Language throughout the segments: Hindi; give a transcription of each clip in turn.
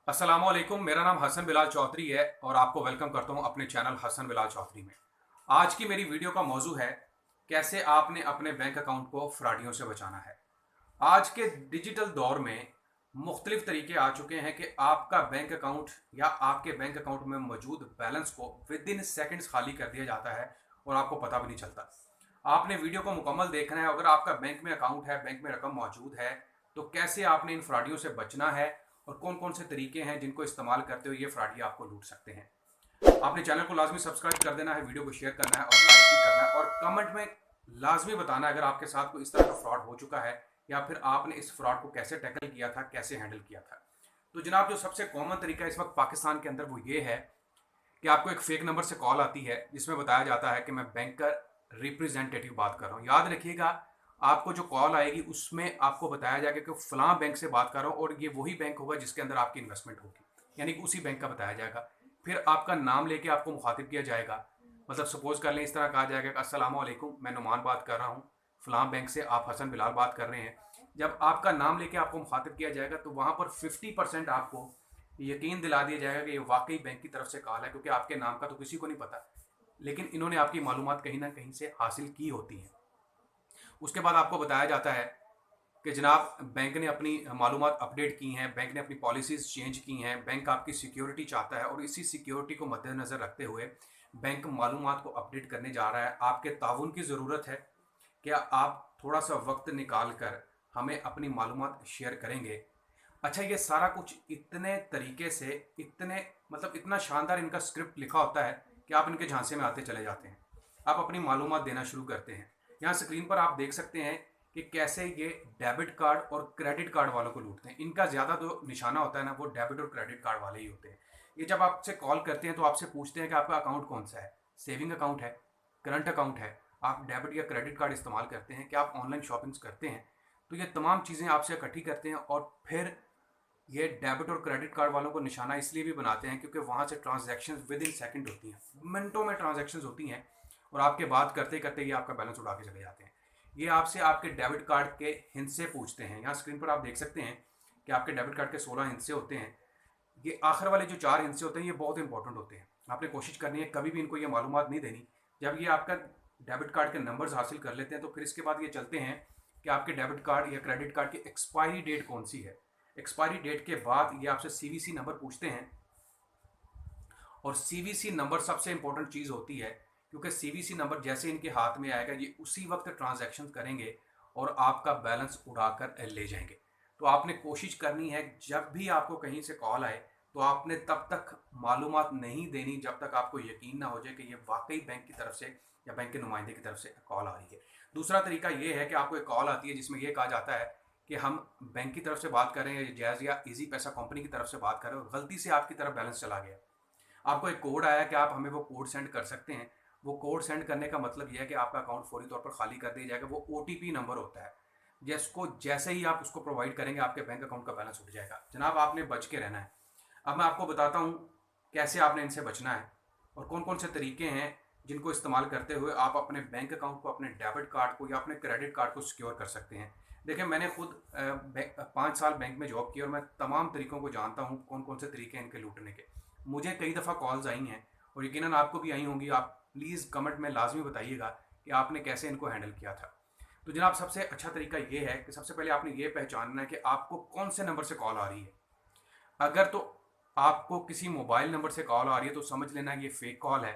अस्सलामुअलैकुम। मेरा नाम हसन बिलाल चौधरी है और आपको वेलकम करता हूं अपने चैनल हसन बिलाल चौधरी में। आज की मेरी वीडियो का मौजू है कैसे आपने अपने बैंक अकाउंट को फ्रॉडियों से बचाना है। आज के डिजिटल दौर में मुख्तलिफ तरीके आ चुके हैं कि आपका बैंक अकाउंट या आपके बैंक अकाउंट में मौजूद बैलेंस को विद इन सेकेंड्स खाली कर दिया जाता है और आपको पता भी नहीं चलता। आपने वीडियो को मुकम्मल देखना है। अगर आपका बैंक में अकाउंट है, बैंक में रकम मौजूद है, तो कैसे आपने इन फ्रॉडियों से बचना है और कौन कौन से तरीके हैं जिनको इस्तेमाल करते हुए ये फ्रॉडी आपको लूट सकते हैं। आपने चैनल को लाजमी सब्सक्राइब कर देना है, वीडियो को शेयर करना है और लाइक भी करना है और कमेंट में लाजमी बताना है अगर आपके साथ कोई इस तरह का फ्रॉड हो चुका है या फिर आपने इस फ्रॉड को कैसे टैकल किया था, कैसे हैंडल किया था। तो जनाब, जो सबसे कॉमन तरीका इस वक्त पाकिस्तान के अंदर वो ये है कि आपको एक फेक नंबर से कॉल आती है जिसमें बताया जाता है कि मैं बैंक का रिप्रेजेंटेटिव बात कर रहा हूँ। याद रखिएगा, आपको जो कॉल आएगी उसमें आपको बताया जाएगा कि फलां बैंक से बात कर रहा हूँ और ये वही बैंक होगा जिसके अंदर आपकी इन्वेस्टमेंट होगी, यानी कि उसी बैंक का बताया जाएगा। फिर आपका नाम लेके आपको मुखातिब किया जाएगा। मतलब सपोज कर लें, इस तरह कहा जाएगा कि अस्सलाम वालेकुम, मैं नुमान बात कर रहा हूँ फलां बैंक से, आप हसन बिलाल बात कर रहे हैं। जब आपका नाम लेके आपको मुखातिब किया जाएगा तो वहाँ पर 50% आपको यकीन दिला दिया जाएगा कि ये वाकई बैंक की तरफ से कॉल है, क्योंकि आपके नाम का तो किसी को नहीं पता, लेकिन इन्होंने आपकी मालूमात कहीं ना कहीं से हासिल की होती हैं। उसके बाद आपको बताया जाता है कि जनाब, बैंक ने अपनी मालूमात अपडेट की हैं, बैंक ने अपनी पॉलिसीज़ चेंज की हैं, बैंक आपकी सिक्योरिटी चाहता है और इसी सिक्योरिटी को मद्देनज़र रखते हुए बैंक मालूमात को अपडेट करने जा रहा है। आपके ताउन की ज़रूरत है। क्या आप थोड़ा सा वक्त निकाल कर हमें अपनी मालूमात शेयर करेंगे? अच्छा, ये सारा कुछ इतने तरीके से, इतने मतलब इतना शानदार इनका स्क्रिप्ट लिखा होता है कि आप इनके झांसे में आते चले जाते हैं। आप अपनी मालूमात देना शुरू करते हैं। यहाँ स्क्रीन पर आप देख सकते हैं कि कैसे ये डेबिट कार्ड और क्रेडिट कार्ड वालों को लूटते हैं। इनका ज़्यादा जो निशाना होता है ना, वो डेबिट और क्रेडिट कार्ड वाले ही होते हैं। ये जब आपसे कॉल करते हैं तो आपसे पूछते हैं कि आपका अकाउंट कौन सा है, सेविंग अकाउंट है, करंट अकाउंट है, आप डेबिट या क्रेडिट कार्ड इस्तेमाल करते हैं, क्या आप ऑनलाइन शॉपिंग्स करते हैं। तो ये तमाम चीज़ें आपसे इकट्ठी करते हैं और फिर ये डेबिट और क्रेडिट कार्ड वालों को निशाना इसलिए भी बनाते हैं क्योंकि वहाँ से ट्रांजैक्शन विद इन सेकेंड होती हैं, मिनटों में ट्रांजैक्शन होती हैं और आपके बात करते करते ये आपका बैलेंस उड़ा के चले जाते हैं। ये आपसे आपके डेबिट कार्ड के हिस्से पूछते हैं। यहाँ स्क्रीन पर आप देख सकते हैं कि आपके डेबिट कार्ड के 16 हिस्से होते हैं। ये आखिर वाले जो 4 हिस्से होते हैं ये बहुत इंपॉर्टेंट होते हैं। आपने कोशिश करनी है कभी भी इनको ये मालूमात नहीं देनी। जब ये आपका डेबिट कार्ड के नंबर्स हासिल कर लेते हैं तो फिर इसके बाद ये चलते हैं कि आपके डेबिट कार्ड या क्रेडिट कार्ड की एक्सपायरी डेट कौन सी है। एक्सपायरी डेट के बाद ये आपसे सीवीसी नंबर पूछते हैं और सीवीसी नंबर सबसे इंपॉर्टेंट चीज़ होती है, क्योंकि सीवीसी नंबर जैसे इनके हाथ में आएगा ये उसी वक्त ट्रांजैक्शन करेंगे और आपका बैलेंस उड़ाकर ले जाएंगे। तो आपने कोशिश करनी है जब भी आपको कहीं से कॉल आए तो आपने तब तक मालूमात नहीं देनी जब तक आपको यकीन ना हो जाए कि ये वाकई बैंक की तरफ से या बैंक के नुमाइंदे की तरफ से कॉल आ रही है। दूसरा तरीका ये है कि आपको एक कॉल आती है जिसमें यह कहा जाता है कि हम बैंक की तरफ से बात कर रहे हैं, जैज़ या इजी पैसा कंपनी की तरफ से बात कर रहे हो, गलती से आपकी तरफ बैलेंस चला गया, आपको एक कोड आया कि आप हमें वो कोड सेंड कर सकते हैं। वो कोड सेंड करने का मतलब यह है कि आपका अकाउंट फौरी तौर पर खाली कर दिया जाएगा। वो ओटीपी नंबर होता है जिसको जैसे ही आप उसको प्रोवाइड करेंगे आपके बैंक अकाउंट का बैलेंस उठ जाएगा। जनाब, आपने बच के रहना है। अब मैं आपको बताता हूँ कैसे आपने इनसे बचना है और कौन कौन से तरीके हैं जिनको इस्तेमाल करते हुए आप अपने बैंक अकाउंट को, अपने डेबिट कार्ड को या अपने क्रेडिट कार्ड को सिक्योर कर सकते हैं। देखिए, मैंने खुद 5 साल बैंक में जॉब की और मैं तमाम तरीकों को जानता हूँ, कौन कौन से तरीके हैं इनके लूटने के। मुझे कई दफ़ा कॉल्स आई हैं और यकीनन आपको भी आई होंगी। आप प्लीज़ कमेंट में लाजमी बताइएगा कि आपने कैसे इनको हैंडल किया था। तो जनाब, सबसे अच्छा तरीका ये है कि सबसे पहले आपने ये पहचानना है कि आपको कौन से नंबर से कॉल आ रही है। अगर तो आपको किसी मोबाइल नंबर से कॉल आ रही है तो समझ लेना ये फेक कॉल है,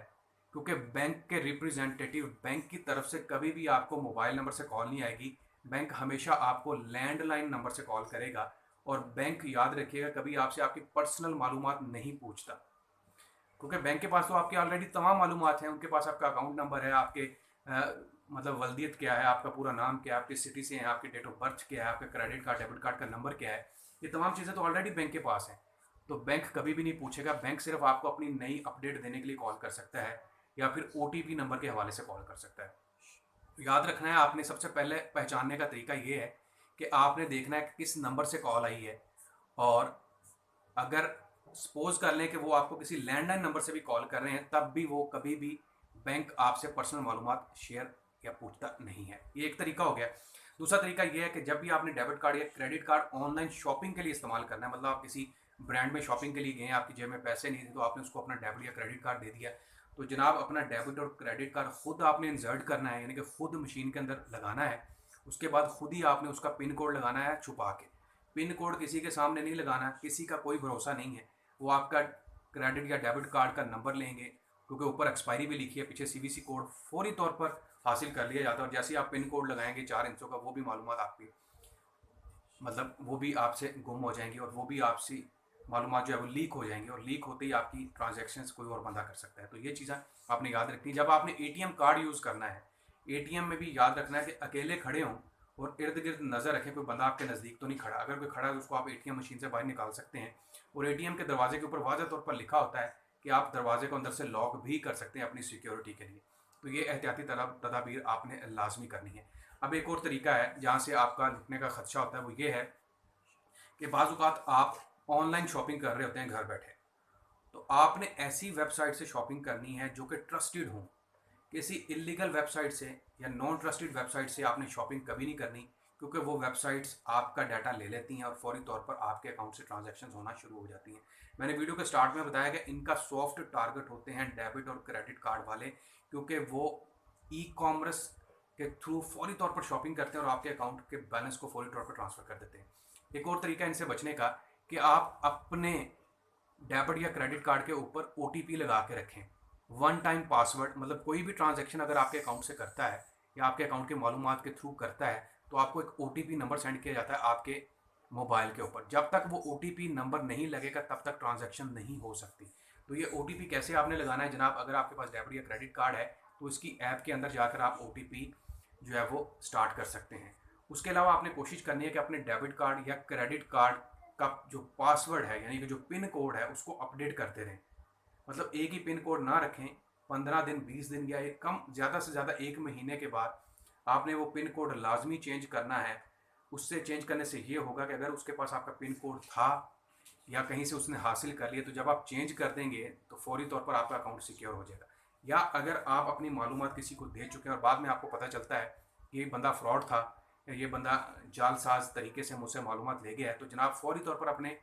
क्योंकि बैंक के रिप्रेजेंटेटिव बैंक की तरफ से कभी भी आपको मोबाइल नंबर से कॉल नहीं आएगी। बैंक हमेशा आपको लैंडलाइन नंबर से कॉल करेगा और बैंक, याद रखिएगा, कभी आपसे आपकी पर्सनल मालूमात नहीं पूछता, क्योंकि बैंक के पास तो आपकी ऑलरेडी तमाम मालूमात हैं। उनके पास आपका अकाउंट नंबर है, आपके मतलब वल्दियत क्या है, आपका पूरा नाम क्या है, आपकी सिटी से हैं, आपकी डेट ऑफ बर्थ क्या है, आपका क्रेडिट कार्ड डेबिट कार्ड का नंबर क्या है, ये तमाम चीज़ें तो ऑलरेडी बैंक के पास हैं। तो बैंक कभी भी नहीं पूछेगा। बैंक सिर्फ आपको अपनी नई अपडेट देने के लिए कॉल कर सकता है या फिर ओटीपी नंबर के हवाले से कॉल कर सकता है। याद रखना है, आपने सबसे पहले पहचानने का तरीका ये है कि आपने देखना है कि किस नंबर से कॉल आई है। और अगर सपोज कर लें कि वो आपको किसी लैंडलाइन नंबर से भी कॉल कर रहे हैं, तब भी वो कभी भी बैंक आपसे पर्सनल मालूमात शेयर या पूछता नहीं है। ये एक तरीका हो गया। दूसरा तरीका ये है कि जब भी आपने डेबिट कार्ड या क्रेडिट कार्ड ऑनलाइन शॉपिंग के लिए इस्तेमाल करना है, मतलब आप किसी ब्रांड में शॉपिंग के लिए गए हैं, आपकी जेब में पैसे नहीं थे तो आपने उसको अपना डेबिट या क्रेडिट कार्ड दे दिया। तो जनाब अपना डेबिट और क्रेडिट कार्ड खुद आपने इंसर्ट करना है, यानी कि खुद मशीन के अंदर लगाना है। उसके बाद खुद ही आपने उसका पिन कोड लगाना है छुपा के। पिन कोड किसी के सामने नहीं लगाना, किसी का कोई भरोसा नहीं है। वो आपका क्रेडिट या डेबिट कार्ड का नंबर लेंगे, क्योंकि ऊपर एक्सपायरी भी लिखी है, पीछे सीवीसी कोड फौरी तौर पर हासिल कर लिया जाता है। और जैसे ही आप पिन कोड लगाएंगे 4 अंकों का, वो भी मालूमात आपकी मतलब वो भी आपसे गुम हो जाएंगी और वो भी आपसी मालूमात जो है वो लीक हो जाएंगी, और लीक होते ही आपकी ट्रांजैक्शंस कोई और बंदा कर सकता है। तो ये चीज़ें आपने याद रखनी है। जब आपने एटीएम कार्ड यूज़ करना है, एटीएम में भी याद रखना है कि अकेले खड़े हों और इर्द गिर्द नज़र रखें कोई बंदा आपके नज़दीक तो नहीं खड़ा। अगर कोई खड़ा है तो उसको आप एटीएम मशीन से बाहर निकाल सकते हैं। और एटीएम के दरवाजे के ऊपर वाज़ह तौर पर लिखा होता है कि आप दरवाजे को अंदर से लॉक भी कर सकते हैं अपनी सिक्योरिटी के लिए। तो ये एहतियाती तदाबीर आपने लाजमी करनी है। अब एक और तरीका है जहाँ से आपका लुटने का खदशा होता है, वो ये है कि बाज़ औक़ात आप ऑनलाइन शॉपिंग कर रहे होते हैं घर बैठे। तो आपने ऐसी वेबसाइट से शॉपिंग करनी है जो कि ट्रस्टेड हो। किसी इलीगल वेबसाइट से या नॉन ट्रस्टेड वेबसाइट से आपने शॉपिंग कभी नहीं करनी, क्योंकि वो वेबसाइट्स आपका डाटा ले लेती हैं और फौरी तौर पर आपके अकाउंट से ट्रांजैक्शंस होना शुरू हो जाती हैं। मैंने वीडियो के स्टार्ट में बताया कि इनका सॉफ्ट टारगेट होते हैं डेबिट और क्रेडिट कार्ड वाले, क्योंकि वो ई कॉमर्स के थ्रू फौरी तौर पर शॉपिंग करते हैं और आपके अकाउंट के बैलेंस को फौरी तौर पर ट्रांसफ़र कर देते हैं। एक और तरीका इनसे बचने का कि आप अपने डेबिट या क्रेडिट कार्ड के ऊपर ओटीपी लगा के रखें, वन टाइम पासवर्ड। मतलब कोई भी ट्रांजैक्शन अगर आपके अकाउंट से करता है या आपके अकाउंट के मालूमात के थ्रू करता है, तो आपको एक ओटीपी नंबर सेंड किया जाता है आपके मोबाइल के ऊपर। जब तक वो ओटीपी नंबर नहीं लगेगा तब तक ट्रांजैक्शन नहीं हो सकती। तो ये ओटीपी कैसे आपने लगाना है जनाब, अगर आपके पास डेबिट या क्रेडिट कार्ड है तो इसकी ऐप के अंदर जाकर आप ओटीपी जो है वो स्टार्ट कर सकते हैं। उसके अलावा आपने कोशिश करनी है कि अपने डेबिट कार्ड या क्रेडिट कार्ड का जो पासवर्ड है, यानी कि जो पिन कोड है, उसको अपडेट करते रहें। मतलब एक ही पिन कोड ना रखें। 15 दिन, 20 दिन या एक कम ज़्यादा से ज़्यादा 1 महीने के बाद आपने वो पिन कोड लाजमी चेंज करना है। उससे चेंज करने से ये होगा कि अगर उसके पास आपका पिन कोड था या कहीं से उसने हासिल कर लिया, तो जब आप चेंज कर देंगे तो फौरी तौर पर आपका अकाउंट सिक्योर हो जाएगा। या अगर आप अपनी मालूमात किसी को दे चुके हैं और बाद में आपको पता चलता है कि ये बंदा फ्रॉड था या ये बंदा जालसाज तरीके से मुझसे मालूमात ले गया है, तो जनाब फौरी तौर पर अपने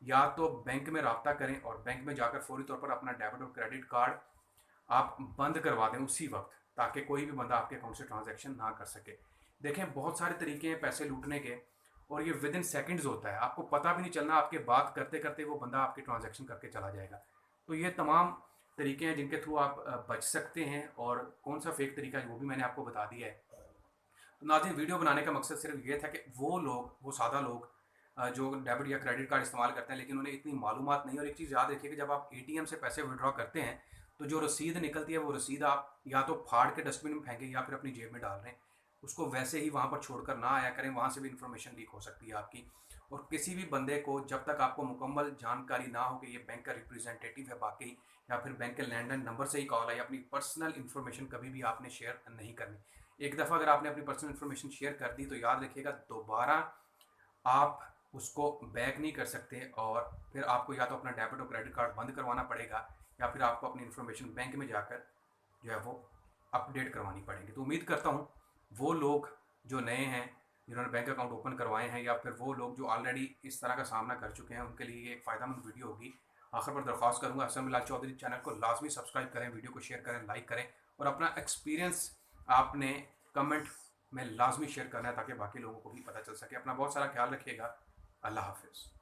या तो बैंक में रब्ता करें और बैंक में जाकर फौरी तौर पर अपना डेबिट और क्रेडिट कार्ड आप बंद करवा दें उसी वक्त, ताकि कोई भी बंदा आपके अकाउंट से ट्रांजैक्शन ना कर सके। देखें, बहुत सारे तरीके हैं पैसे लूटने के, और ये विद इन सेकेंड्स होता है, आपको पता भी नहीं चलना, आपके बात करते करते वो बंदा आपकी ट्रांजैक्शन करके चला जाएगा। तो ये तमाम तरीके हैं जिनके थ्रू आप बच सकते हैं, और कौन सा फेक तरीका है वो भी मैंने आपको बता दिया है। तो नाज़रीन, वीडियो बनाने का मकसद सिर्फ ये था कि वो लोग, वो सादा लोग जो डेबिट या क्रेडिट कार्ड इस्तेमाल करते हैं लेकिन उन्हें इतनी मालूमात नहीं। और एक चीज़ याद रखिए कि जब आप एटीएम से पैसे विड्रॉ करते हैं तो जो रसीद निकलती है वो रसीद आप या तो फाड़ के डस्टबिन में फेंकें या फिर अपनी जेब में डाल रहे हैं। उसको वैसे ही वहाँ पर छोड़कर ना आया करें, वहाँ से भी इंफॉर्मेशन लीक हो सकती है आपकी। और किसी भी बंदे को, जब तक आपको मुकम्मल जानकारी ना हो कि ये बैंक का रिप्रेजेंटेटिव है बाकी, या फिर बैंक के लैंडलाइन नंबर से ही कॉल आई, अपनी पर्सनल इन्फॉर्मेशन कभी भी आपने शेयर नहीं करनी। एक दफ़ा अगर आपने अपनी पर्सनल इन्फॉर्मेशन शेयर कर दी तो याद रखिएगा दोबारा आप उसको बैक नहीं कर सकते, और फिर आपको या तो अपना डेबिट और क्रेडिट कार्ड बंद करवाना पड़ेगा या फिर आपको अपनी इन्फॉर्मेशन बैंक में जाकर जो है वो अपडेट करवानी पड़ेगी। तो उम्मीद करता हूँ वो लोग जो नए हैं, जिन्होंने बैंक अकाउंट ओपन करवाए हैं, या फिर वो लोग जो ऑलरेडी इस तरह का सामना कर चुके हैं, उनके लिए ये एक फ़ायदेमंद वीडियो होगी। आखिर पर दरख्वास्त करूँगा, हसन बिलाल चौधरी चैनल को लाजमी सब्सक्राइब करें, वीडियो को शेयर करें, लाइक करें, और अपना एक्सपीरियंस आपने कमेंट में लाजमी शेयर करना है ताकि बाकी लोगों को भी पता चल सके। अपना बहुत सारा ख्याल रखिएगा। अल्लाह हाफिज़।